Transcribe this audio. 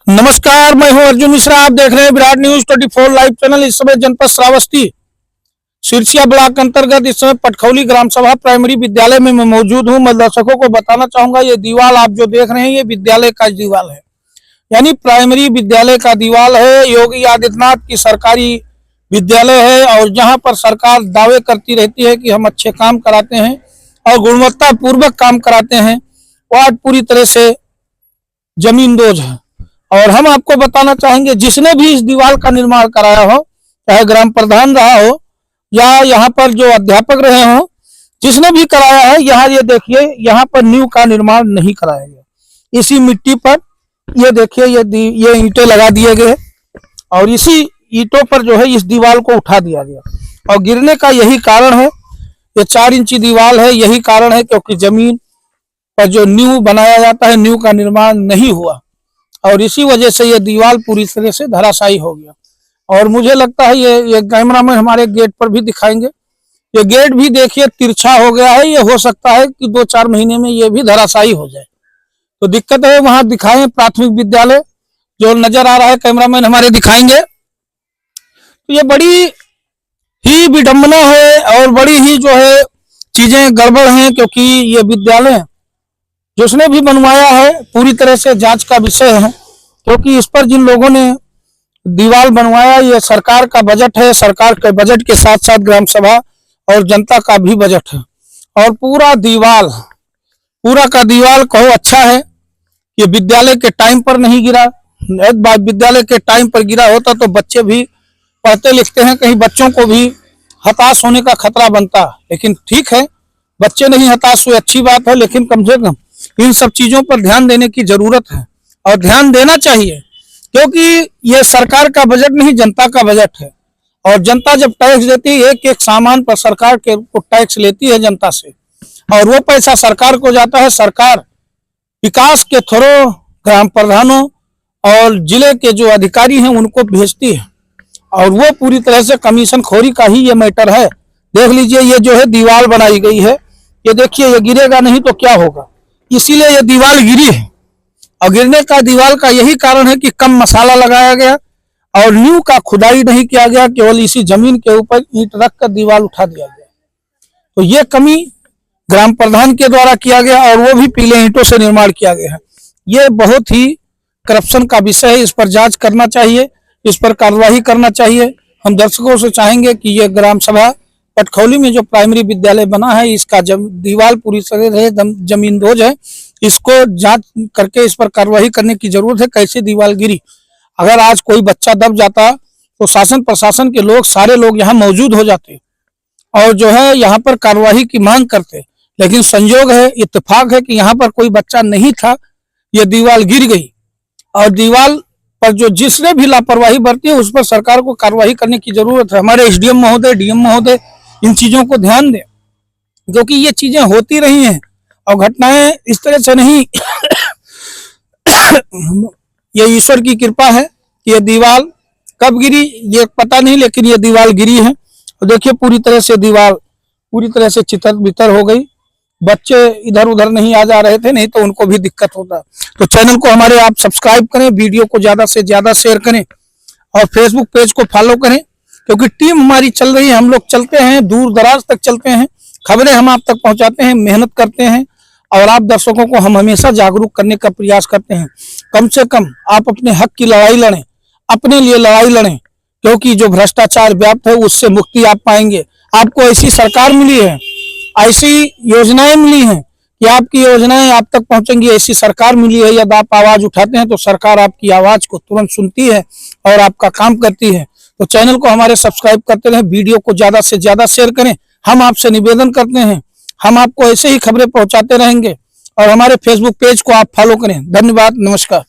नमस्कार, मैं हूं अर्जुन मिश्रा। आप देख रहे हैं विराट न्यूज 24 लाइव चैनल। इस समय जनपद श्रावस्ती सिरसिया ब्लॉक अंतर्गत इस समय पटखौली ग्राम सभा प्राइमरी विद्यालय में मैं मौजूद हूं। मैं दर्शकों को बताना चाहूंगा, ये दीवाल आप जो देख रहे हैं ये विद्यालय का दीवाल है, यानी प्राइमरी विद्यालय का दीवाल है। योगी आदित्यनाथ की सरकारी विद्यालय है और जहाँ पर सरकार दावे करती रहती है कि हम अच्छे काम कराते हैं और गुणवत्ता पूर्वक काम कराते हैं, वो आज पूरी तरह से जमींदोज है। और हम आपको बताना चाहेंगे, जिसने भी इस दीवार का निर्माण कराया हो, चाहे ग्राम प्रधान रहा हो या यहाँ पर जो अध्यापक रहे हो, जिसने भी कराया है, यहाँ ये देखिए, यहाँ पर नींव का निर्माण नहीं कराया गया। इसी मिट्टी पर ये देखिए, ये ईंटें लगा दिए गए और इसी ईंटों पर जो है इस दीवार को उठा दिया गया। और गिरने का यही कारण है, ये 4 इंची दीवार है, यही कारण है क्योंकि जमीन पर जो नींव बनाया जाता है, नींव का निर्माण नहीं हुआ और इसी वजह से ये दीवार पूरी तरह से धराशायी हो गया। और मुझे लगता है ये कैमरा में हमारे गेट पर भी दिखाएंगे, ये गेट भी देखिए तिरछा हो गया है। ये हो सकता है कि 2-4 महीने में ये भी धराशायी हो जाए। तो दिक्कत है, वहां दिखाएं प्राथमिक विद्यालय जो नजर आ रहा है, कैमरामैन हमारे दिखाएंगे। तो ये बड़ी ही विडंबना है और बड़ी ही जो है चीजें गड़बड़ हैं, क्योंकि ये विद्यालय जिसने भी बनवाया है पूरी तरह से जांच का विषय है, क्योंकि इस पर जिन लोगों ने दीवार बनवाया, ये सरकार का बजट है। सरकार के बजट के साथ साथ ग्राम सभा और जनता का भी बजट है। और पूरा का दीवार कहो अच्छा है, ये विद्यालय के टाइम पर नहीं गिरा। एक बार विद्यालय के टाइम पर गिरा होता तो बच्चे भी पढ़ते लिखते हैं, कहीं बच्चों को भी हताश होने का खतरा बनता। लेकिन ठीक है, बच्चे नहीं हताश हुए, अच्छी बात है, लेकिन कम से कम इन सब चीजों पर ध्यान देने की जरूरत है और ध्यान देना चाहिए, क्योंकि ये सरकार का बजट नहीं, जनता का बजट है। और जनता जब टैक्स देती है, एक एक सामान पर सरकार के टैक्स लेती है जनता से, और वो पैसा सरकार को जाता है। सरकार विकास के थ्रू ग्राम प्रधानों और जिले के जो अधिकारी हैं उनको भेजती है, और वो पूरी तरह से कमीशन खोरी का ही ये मैटर है। देख लीजिए, ये जो है दीवार बनाई गई है, ये देखिए, ये गिरेगा नहीं तो क्या होगा, इसीलिए ये दीवार गिरी है। और गिरने का दीवार का यही कारण है कि कम मसाला लगाया गया और नींव का खुदाई नहीं किया गया, केवल इसी जमीन के ऊपर ईंट रखकर दीवार उठा दिया गया। तो ये कमी ग्राम प्रधान के द्वारा किया गया और वो भी पीले ईंटों से निर्माण किया गया है। ये बहुत ही करप्शन का विषय है, इस पर जांच करना चाहिए, इस पर कार्रवाई करना चाहिए। हम दर्शकों से चाहेंगे कि ये ग्राम सभा पटखौली में जो प्राइमरी विद्यालय बना है, इसका दीवार पूरी तरह से जमींदोज है, इसको जांच करके इस पर कार्रवाई करने की जरूरत है। कैसे दीवार गिरी? अगर आज कोई बच्चा दब जाता तो शासन प्रशासन के लोग, सारे लोग यहाँ मौजूद हो जाते और जो है यहाँ पर कार्रवाई की मांग करते। लेकिन संयोग है, इत्तेफाक है कि यहाँ पर कोई बच्चा नहीं था, ये दीवार गिर गई। और दीवार पर जो जिसने भी लापरवाही बरती है उस पर सरकार को कार्रवाई करने की जरूरत है। हमारे एसडीएम महोदय, डीएम महोदय इन चीजों को ध्यान दें, क्योंकि ये चीजें होती रही हैं और घटनाएं इस तरह से नहीं ये ईश्वर की कृपा है कि ये दीवार कब गिरी ये पता नहीं, लेकिन ये दीवार गिरी है। और देखिए, पूरी तरह से दीवार पूरी तरह से चितर बितर हो गई। बच्चे इधर उधर नहीं आ जा रहे थे, नहीं तो उनको भी दिक्कत होता। तो चैनल को हमारे आप सब्सक्राइब करें, वीडियो को ज्यादा से ज्यादा शेयर करें और फेसबुक पेज को फॉलो करें, क्योंकि टीम हमारी चल रही है। हम लोग चलते हैं, दूर दराज तक चलते हैं, खबरें हम आप तक पहुंचाते हैं, मेहनत करते हैं और आप दर्शकों को हम हमेशा जागरूक करने का प्रयास करते हैं। कम से कम आप अपने हक की लड़ाई लड़ें, अपने लिए लड़ाई लड़ें, क्योंकि जो भ्रष्टाचार व्याप्त है उससे मुक्ति आप पाएंगे। आपको ऐसी सरकार मिली है, ऐसी योजनाएं मिली हैं कि आपकी योजनाएं आप तक पहुंचेंगी। ऐसी सरकार मिली है, यदि आप आवाज उठाते हैं तो सरकार आपकी आवाज को तुरंत सुनती है और आपका काम करती है। तो चैनल को हमारे सब्सक्राइब करते रहें, वीडियो को ज्यादा से ज्यादा शेयर करें। हम आपसे निवेदन करते हैं, हम आपको ऐसे ही खबरें पहुंचाते रहेंगे और हमारे फेसबुक पेज को आप फॉलो करें। धन्यवाद, नमस्कार।